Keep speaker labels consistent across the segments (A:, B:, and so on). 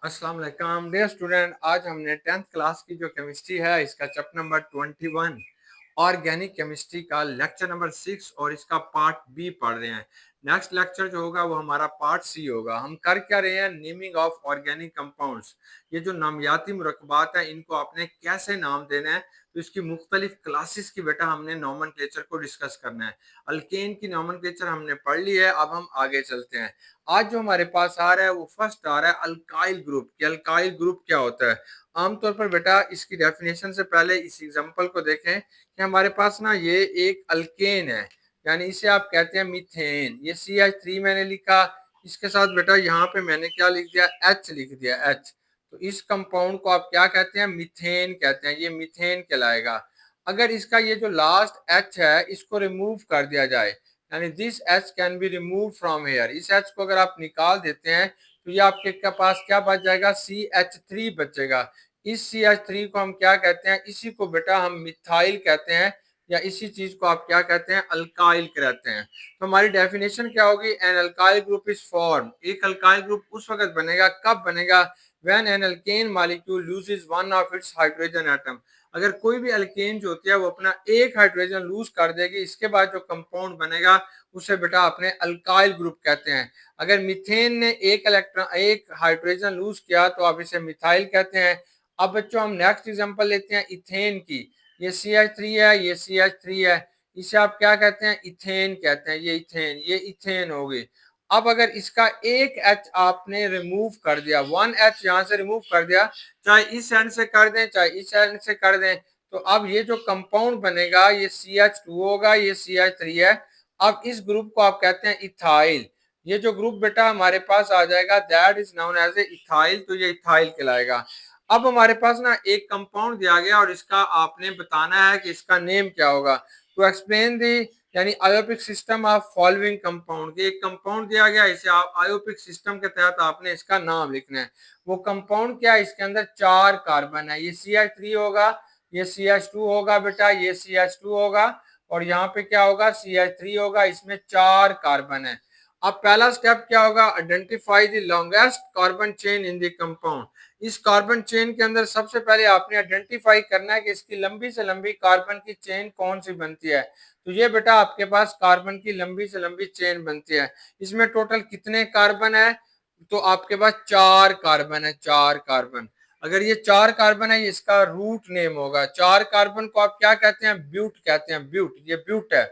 A: अस्सलाम वालेकुम dear student. आज हमने 10th क्लास की जो केमिस्ट्री है इसका चैप्टर नंबर 21 ऑर्गेनिक केमिस्ट्री का लेक्चर नंबर 6 और इसका पार्ट बी पढ़ रहे हैं। नेक्स्ट लेक्चर जो होगा वो हमारा पार्ट सी होगा। हम कर क्या रहे हैं, नेमिंग ऑफ ऑर्गेनिक कंपाउंड्स। ये जो नामियाती मुरक्कबात हैं इनको आपने कैसे नाम देना है, तो इसकी मुख्तलिफ क्लासेस की बेटा हमने नॉमेनक्लेचर को डिस्कस करना है। अल्केन की नॉमेनक्लेचर हमने पढ़ ली है, अब हम आगे चलते हैं। आज जो हमारे पास आ रहा है वो फर्स्ट आ रहा है अल्काइल ग्रुप। कि अल्काइल ग्रुप क्या होता है। आमतौर पर बेटा इसकी डेफिनेशन से पहले इस एग्जांपल को देखें कि हमारे पास ना ये एक अल्केन है, यानी इसे आप कहते हैं मीथेन। ये CH3 मैंने लिखा, इसके साथ बेटा यहाँ पे मैंने क्या लिख दिया, H लिख दिया, H। तो इस कंपाउंड को आप क्या कहते हैं, मीथेन कहते हैं। ये मीथेन कहलाएगा। अगर इसका ये जो लास्ट H है इसको रिमूव कर दिया जाए, यानी this H can be remove from here, इस H को अगर आप निकाल देते हैं तो ये आपके पास क्या बच जाएगा, CH3 बचेगा। इस CH3 को हम क्या कहते हैं, इसी को बेटा हम मिथाइल कहते हैं, या इसी चीज को आप क्या कहते हैं, अल्काइल कहते हैं। तो हमारी डेफिनेशन क्या होगी, an alkyl group is form. एक अल्काइल ग्रुप उस वक्त बनेगा, कब बनेगा, when an alkane molecule loses one of its hydrogen atom. अगर कोई भी अल्केन जो होती है वो अपना एक हाइड्रोजन लूज कर देगी, इसके बाद जो कंपाउंड बनेगा उसे बेटा अपने अल्काइल ग्रुप कहते हैं। अगर मीथेन ने एक हाइड्रोजन लूज किया तो आप इसे मिथाइल कहते हैं। अब बच्चों हम नेक्स्ट एग्जांपल लेते हैं इथेन की। ये CH3 है, ये CH3 है, इसे आप क्या कहते हैं, इथेन कहते हैं। ये इथेन, ये इथेन हो गई। अब अगर इसका एक H आपने रिमूव कर दिया, वन H यहां से रिमूव कर दिया, चाहे इस एंड से कर दें चाहे इस एंड से कर दें, तो अब ये जो कंपाउंड बनेगा ये CH2 होगा, ये CH3 है। अब इस ग्रुप को आप कहते हैं इथाइल। ये जो ग्रुप बेटा हमारे पास आ जाएगा that is known as a ethyl, तो ये इथाइल कहलाएगा। अब हमारे पास ना एक कंपाउंड दिया गया और इसका आपने बताना है कि इसका नेम क्या होगा। टू एक्सप्लेन दी, यानी आयोपिक सिस्टम ऑफ फॉलोइंग कंपाउंड। एक कंपाउंड दिया गया, इसे आप आयोपिक सिस्टम के तहत आपने इसका नाम लिखना है। वो कंपाउंड क्या है, इसके अंदर 4 कार्बन है। ये CH3 होगा, ये CH2 होगा बेटा, ये CH2 होगा, और यहाँ पे क्या होगा, CH3 होगा। इसमें 4 कार्बन है। अब पहला स्टेप क्या होगा, identify the longest carbon chain in the compound. इस कार्बन चेन के अंदर सबसे पहले आपने आइडेंटिफाई करना है कि इसकी लंबी से लंबी कार्बन की चेन कौन सी बनती है। तो ये बेटा आपके पास कार्बन की लंबी से लंबी चेन बनती है। इसमें टोटल कितने कार्बन है, तो आपके पास 4 कार्बन है, 4 कार्बन। अगर ये 4 कार्बन है, इसका रूट नेम होगा। 4 कार्बन को आप क्या कहते हैं, ब्यूट कहते हैं, ब्यूट। ये ब्यूट है।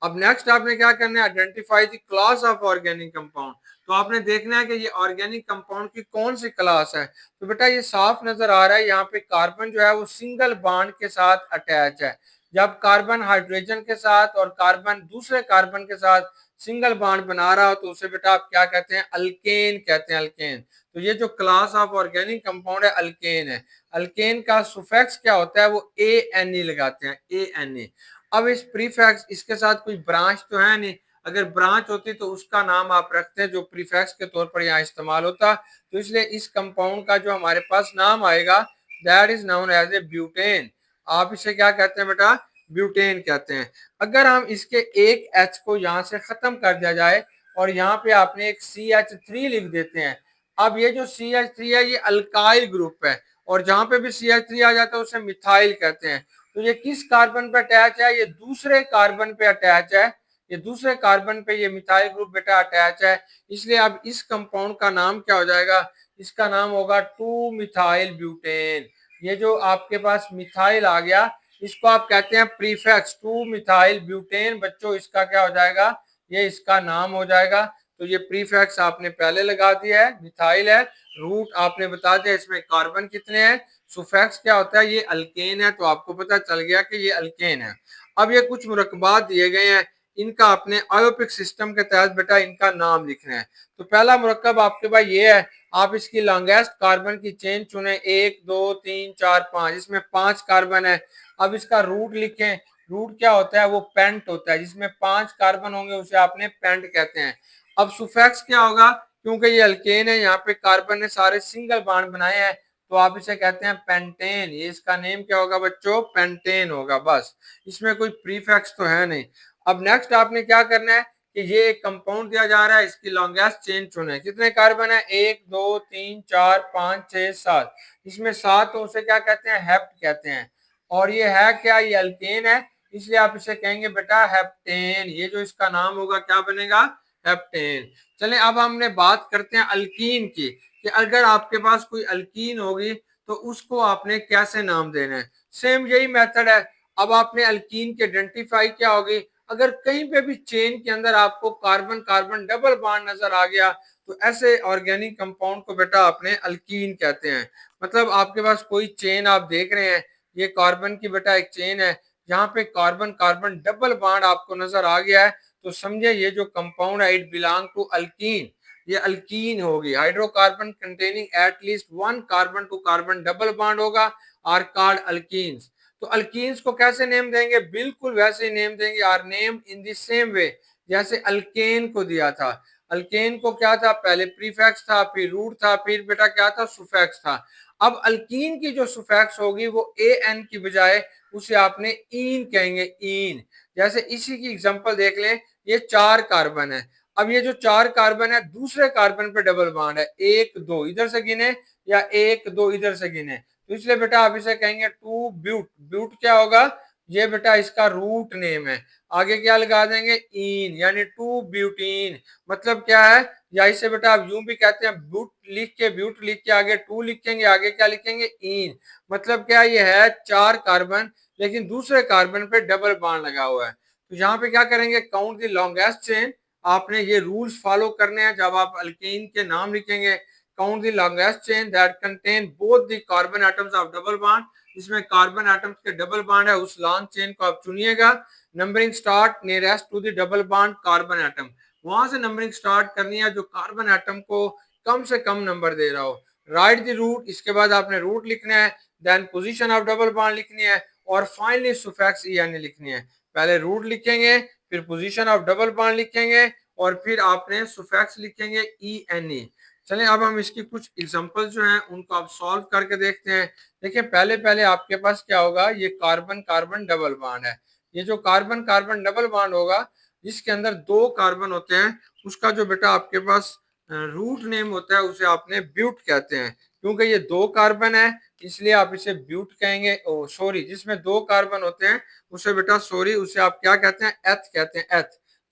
A: अब नेक्स्ट आपने क्या करना है, identify the class of organic compound. तो आपने देखना है कि ये ऑर्गेनिक कंपाउंड की कौन सी क्लास है। तो बेटा ये साफ नजर आ रहा है, यहाँ पे कार्बन जो है वो सिंगल बॉन्ड के साथ अटैच है। जब कार्बन हाइड्रोजन के साथ और कार्बन दूसरे कार्बन के साथ सिंगल बॉन्ड बना रहा हो तो उसे बेटा आप क्या कहते हैं, अल्केन कहते हैं, अल्केन। तो ये जो क्लास ऑफ ऑर्गेनिक कंपाउंड है अल्केन है। अल्केन का सुफिक्स क्या होता है, वो ANE लगाते हैं, ANE। अब इस प्रीफिक्स, इसके साथ कोई ब्रांच तो है नहीं। अगर ब्रांच होती तो उसका नाम आप रखते हैं जो प्रीफिक्स के तौर पर यहाँ इस्तेमाल होता। तो इसलिए इस कंपाउंड का जो हमारे पास नाम आएगा that is known as a butane. आप इसे क्या कहते हैं बेटा, ब्यूटेन कहते हैं। अगर हम इसके एक H को यहाँ से खत्म कर दिया जाए और यहाँ पे आपने एक CH3 लिख देते हैं। अब ये जो CH3 है ये अल्काइल ग्रुप है, और जहां पे भी CH3 आ जाता है उसे मिथाइल कहते हैं। तो ये किस कार्बन पे अटैच है, ये दूसरे कार्बन पे अटैच है। ये दूसरे कार्बन पे ये मिथाइल ग्रुप बेटा अटैच है। इसलिए अब इस कंपाउंड का नाम क्या हो जाएगा, इसका नाम होगा 2 मिथाइल ब्यूटेन। ये जो आपके पास मिथाइल आ गया इसको आप कहते हैं प्रीफिक्स 2 मिथाइल ब्यूटेन। बच्चों इसका क्या हो जाएगा, ये इसका नाम हो जाएगा। तो ये प्रीफिक्स आपने पहले लगा दिया है, मिथाइल है। रूट आपने बता दिया, इसमें कार्बन कितने हैं। सुफिक्स क्या होता है, ये अल्केन है, तो आपको पता चल गया कि ये अल्केन है। अब ये कुछ मुरक्कबात दिए गए हैं, इनका अपने आयोपिक सिस्टम के तहत बेटा इनका नाम लिखना है। तो पहला मुरक्कब आपके पास ये है, आप इसकी लॉन्गेस्ट कार्बन की चेन चुने, 1 2 3 4 5, इसमें 5 कार्बन है। अब इसका रूट लिखें। रूट क्या होता है, वो पेंट होता है, जिसमें 5 कार्बन होंगे उसे आपने पेंट कहते हैं। अब सुफिक्स क्या होगा, क्योंकि ये अल्केन है, यहाँ पे कार्बन ने सारे सिंगल बॉन्ड बनाए हैं, तो आप इसे कहते हैं पेंटेन। ये इसका नेम क्या होगा बच्चों, पेंटेन होगा। बस इसमें कोई प्रीफिक्स तो है नहीं। अब नेक्स्ट आपने क्या करना है कि ये एक कंपाउंड दिया जा रहा है, इसकी लॉन्गेस्ट चेन चुने। कितने कार्बन है? 1 2 3 4 5 6 7। इसमें 7 हो, उसे क्या कहते हैं? हेप्ट कहते हैं। और ये है क्या? ये अल्केन है, इसलिए आप इसे कहेंगे बेटा हेप्टेन। ये जो इसका नाम होगा क्या बनेगा? हेप्टेन। चलें अब हमने बात करते हैं अल्कीन की, कि अगर आपके पास कोई अल्कीन होगी तो उसको आपने कैसे नाम देना है। सेम यही मेथड है। अब आपने अल्कीन की आइडेंटिफाई क्या होगी? अगर कहीं पे भी चेन के अंदर आपको कार्बन कार्बन डबल बॉन्ड नजर आ गया तो ऐसे ऑर्गेनिक कंपाउंड को बेटा आपने अल्कीन कहते हैं। मतलब आपके पास कोई चेन आप देख रहे हैं, ये कार्बन की बेटा एक चेन है, जहां पे कार्बन कार्बन डबल बॉन्ड आपको नजर आ गया है, तो समझे ये जो कंपाउंड है इट बिलोंग टू अल्कीन। ये अल्कीन होगी। Hydrocarbon containing at least one carbon to carbon double bond होगा, आर कॉल्ड अल्कीन्स। तो अल्कीन्स को कैसे नेम देंगे? बिल्कुल वैसे ही नेम देंगे, are name in the same way जैसे अल्केन को दिया था। अल्केन को क्या था? पहले प्रीफिक्स था, फिर रूट था, फिर बेटा क्या था? सुफिक्स था। अब अल्कीन की जो सुफिक्स होगी वो ए एन की बजाय उसे आपने ईन कहेंगे, ईन। जैसे इसी की एग्जांपल देख लें, ये 4 कार्बन है। अब ये जो 4 कार्बन है दूसरे कार्बन पे डबल बॉन्ड है, 1 2 इधर से गिने या 1 2 इधर से गिने, तो इसलिए बेटा आप इसे कहेंगे टू ब्यूट। ब्यूट क्या होगा? ये बेटा इसका रूट नेम है। आगे क्या लगा देंगे? इन, यानी टू ब्यूटीन। मतलब क्या है? या इसे बेटा आप यूं भी कहते हैं, ब्यूट लिख के आगे टू लिखेंगे, आगे क्या लिखेंगे? इन। मतलब क्या? ये है 4 कार्बन, लेकिन दूसरे कार्बन पे डबल बॉन्ड लगा हुआ है। तो यहाँ पे क्या करेंगे? Count the longest chain. आपने ये रूल्स फॉलो करने हैं जब आप अल्कीन के नाम लिखेंगे। Count the longest chain that contain both the carbon atoms of double bond. इसमें कार्बन एटम्स के डबल बॉन्ड है, उस लॉन्ग चेन को आप चुनिएगा। Numbering start nearest to the double bond carbon atom. वहां से नंबरिंग स्टार्ट करनी है जो कार्बन एटम को कम से कम नंबर दे रहा हो। राइट द रूट, इसके बाद आपने रूट लिखना है, then position of double bond लिखनी है, और फाइनली सुफिक्स ईएन लिखनी है। पहले रूट लिखेंगे, फिर पोजीशन ऑफ डबल बॉन्ड लिखेंगे, और फिर आपने सुफिक्स लिखेंगे ई एन ई। चलें अब हम इसकी कुछ एग्जांपल जो हैं उनको आप सॉल्व करके देखते हैं। देखिए पहले पहले आपके पास क्या होगा? ये कार्बन कार्बन डबल बॉन्ड है। ये जो कार्बन कार्बन डबल बॉन्ड होगा जिसके अंदर 2 कार्बन होते हैं, उसका जो बेटा आपके पास रूट नेम होता है उसे आपने ब्यूट कहते हैं। क्योंकि ये 2 कार्बन है इसलिए आप इसे ब्यूट कहेंगे। ओ सॉरी, जिसमें 2 कार्बन होते हैं उसे बेटा सॉरी उसे आप क्या कहते हैं? एथ कहते हैं, एथ।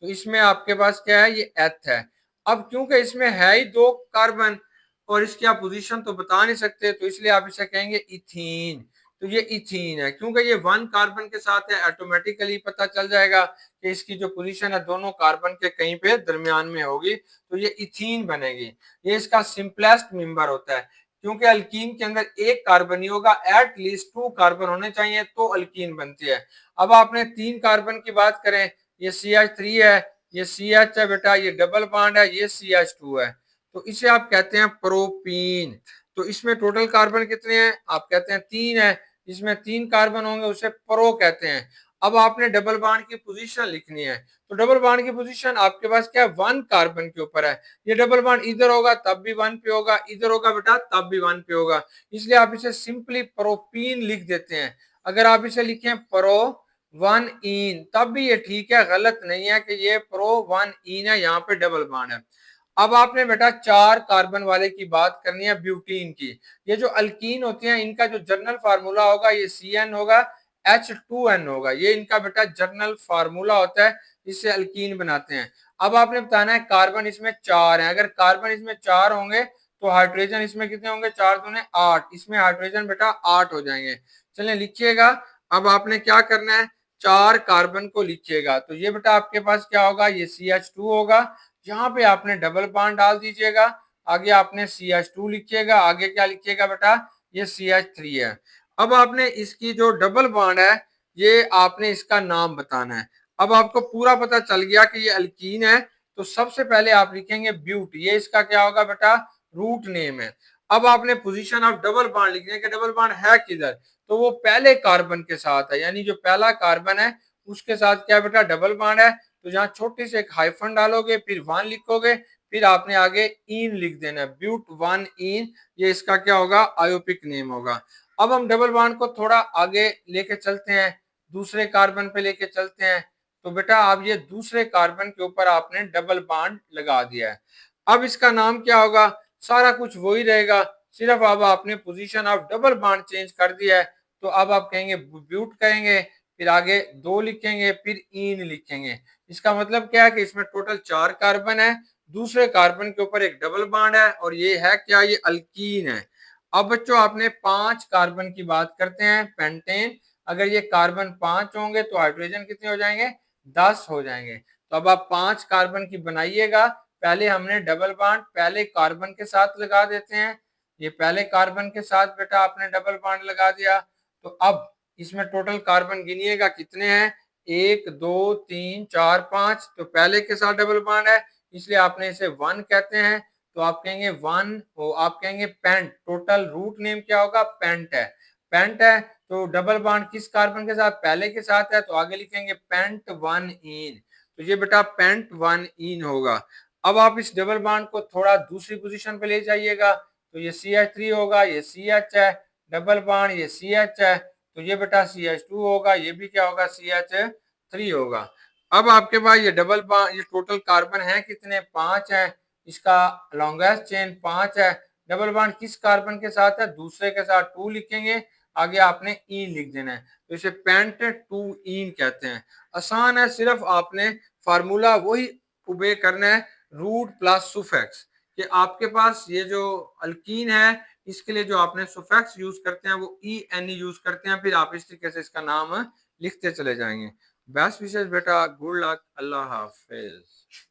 A: तो इसमें आपके पास क्या है? ये एथ है। अब क्योंकि इसमें है ही 2 कार्बन और इसकी आप पोजीशन तो बता नहीं सकते, तो इसलिए आप इसे कहेंगे इथीन। तो ये इथीन है, क्योंकि ये 1 कार्बन के साथ है, ऑटोमेटिकली पता चल जाएगा कि इसकी जो पोजीशन है दोनों कार्बन के कहीं पे दरमियान में होगी, तो ये इथीन बनेगी। ये इसका सिंपलेस्ट मेंबर होता है, क्योंकि अल्कीन के अंदर एक कार्बन ही होगा, एट लीस्ट 2 कार्बन होने चाहिए तो अल्कीन बनती है। अब आपने 3 कार्बन की बात करें, ये CH3 है, ये CH है बेटा, ये डबल बॉन्ड है, ये CH2 है, तो इसे आप कहते हैं प्रोपीन। तो इसमें टोटल कार्बन कितने हैं? आप कहते हैं 3 है। इसमें 3 कार्बन होंगे उसे प्रो कहते हैं। अब आपने डबल बॉन्ड की पोजीशन लिखनी है, तो डबल बॉन्ड की पोजीशन आपके पास क्या है? 1 कार्बन के ऊपर है। ये डबल बॉन्ड इधर होगा तब भी 1 पे होगा, इधर होगा बेटा तब भी 1 पे होगा, इसलिए आप इसे सिंपली प्रोपीन लिख देते हैं। अगर आप इसे लिखें प्रो 1 इन तब भी ये ठीक है, गलत नहीं है कि ये प्रो 1 इन है, यहाँ पे डबल बॉन्ड है। अब आपने बेटा 4 कार्बन वाले की बात करनी है, ब्यूटीन की। ये जो अल्कीन होते हैं इनका जो जनरल फार्मूला होगा ये CN होगा, H2N होगा। ये इनका बेटा जनरल फार्मूला होता है, इससे अल्कीन बनाते हैं। अब आपने बताना है कार्बन इसमें 4 है। अगर कार्बन इसमें 4 होंगे तो हाइड्रोजन इसमें कितने होंगे? 4 दूने 8, इसमें हाइड्रोजन बेटा 8 हो जाएंगे। चलिए लिखिएगा। अब आपने क्या करना है? 4 कार्बन को लिखिएगा, तो ये बेटा आपके पास क्या होगा? ये CH2 होगा। यहाँ पे आपने डबल बॉन्ड डाल दीजिएगा, आगे आपने CH2 लिखिएगा, आगे क्या लिखिएगा बेटा? ये CH3 है। अब आपने इसकी जो डबल बॉन्ड है ये आपने इसका नाम बताना है। अब आपको पूरा पता चल गया कि ये अल्कीन है, तो सबसे पहले आप लिखेंगे ब्यूट। ये इसका क्या होगा बेटा? रूट नेम है। अब आपने पोजीशन ऑफ डबल बॉन्ड लिखने के, डबल बॉन्ड है किधर? तो वो पहले कार्बन के साथ है, यानी जो पहला कार्बन है उसके साथ क्या बेटा? डबल बॉन्ड है। तो जहां छोटे से एक हाइफन डालोगे, फिर 1 लिखोगे, फिर आपने आगे इन लिख देना, ब्यूट 1 इन। ये इसका क्या होगा? आयोपिक नेम होगा। अब हम डबल बॉन्ड को थोड़ा आगे लेके चलते हैं, दूसरे कार्बन पे लेके चलते हैं। तो बेटा आप ये दूसरे कार्बन के ऊपर आपने डबल बॉन्ड लगा दिया है। अब इसका नाम क्या होगा? सारा कुछ वही रहेगा, सिर्फ अब आपने position of double bond change कर दिया है। तो अब आप कहेंगे ब्यूट कहेंगे, फिर आगे 2 लिखेंगे, फिर ईन लिखेंगे। इसका मतलब क्या है कि इसमें टोटल 4 कार्बन है, दूसरे कार्बन के ऊपर एक डबल बॉन्ड है, और ये है क्या? ये अल्कीन है। अब बच्चों आपने 5 कार्बन की बात करते हैं, पेंटेन। अगर ये कार्बन 5 होंगे तो हाइड्रोजन कितने हो जाएंगे? 10 हो जाएंगे। तो अब आप 5 कार्बन की बनाइएगा। पहले हमने डबल बॉन्ड पहले कार्बन के साथ लगा देते हैं। ये पहले कार्बन के साथ बेटा आपने डबल बॉन्ड लगा दिया। तो अब इसमें टोटल कार्बन गिनिएगा कितने हैं? 1 2 3 4 5। तो पहले के साथ डबल बॉन्ड है, इसलिए आपने इसे 1 कहते हैं। तो आप कहेंगे 1, आप कहेंगे पेंट। टोटल रूट नेम क्या होगा? पेंट है। पेंट है तो डबल बॉन्ड किस कार्बन के साथ? पहले के साथ है, तो आगे लिखेंगे पेंट 1 इन। तो ये बेटा पेंट 1 इन होगा। अब आप इस डबल बॉन्ड को थोड़ा दूसरी पोजीशन पे ले जाइएगा, तो ये CH3 होगा, ये CH है, डबल बॉन्ड ये CH है, तो ये बेटा CH2 होगा, ये भी क्या होगा? CH3 होगा। अब आपके पास ये डबल बॉन्ड, ये टोटल कार्बन है कितने? 5 है। इसका लॉन्गेस्ट चेन 5 है। डबल बॉन्ड किस कार्बन के साथ है? दूसरे के साथ। 2 लिखेंगे, आगे आपने ई लिख देना है, तो इसे पेंट 2 इन कहते हैं। आसान है, सिर्फ आपने फार्मूला वही ओबे करना है, रूट प्लस सुफिक्स। कि आपके पास ये जो अल्कीन है, इसके लिए जो आपने सुफिक्स यूज करते हैं वो EN यूज करते हैं, फिर आप इस तरीके से इसका नाम लिखते चले जाएंगे। बेस्ट विशेष बेटा, गुड लक, अल्लाह हाफिज।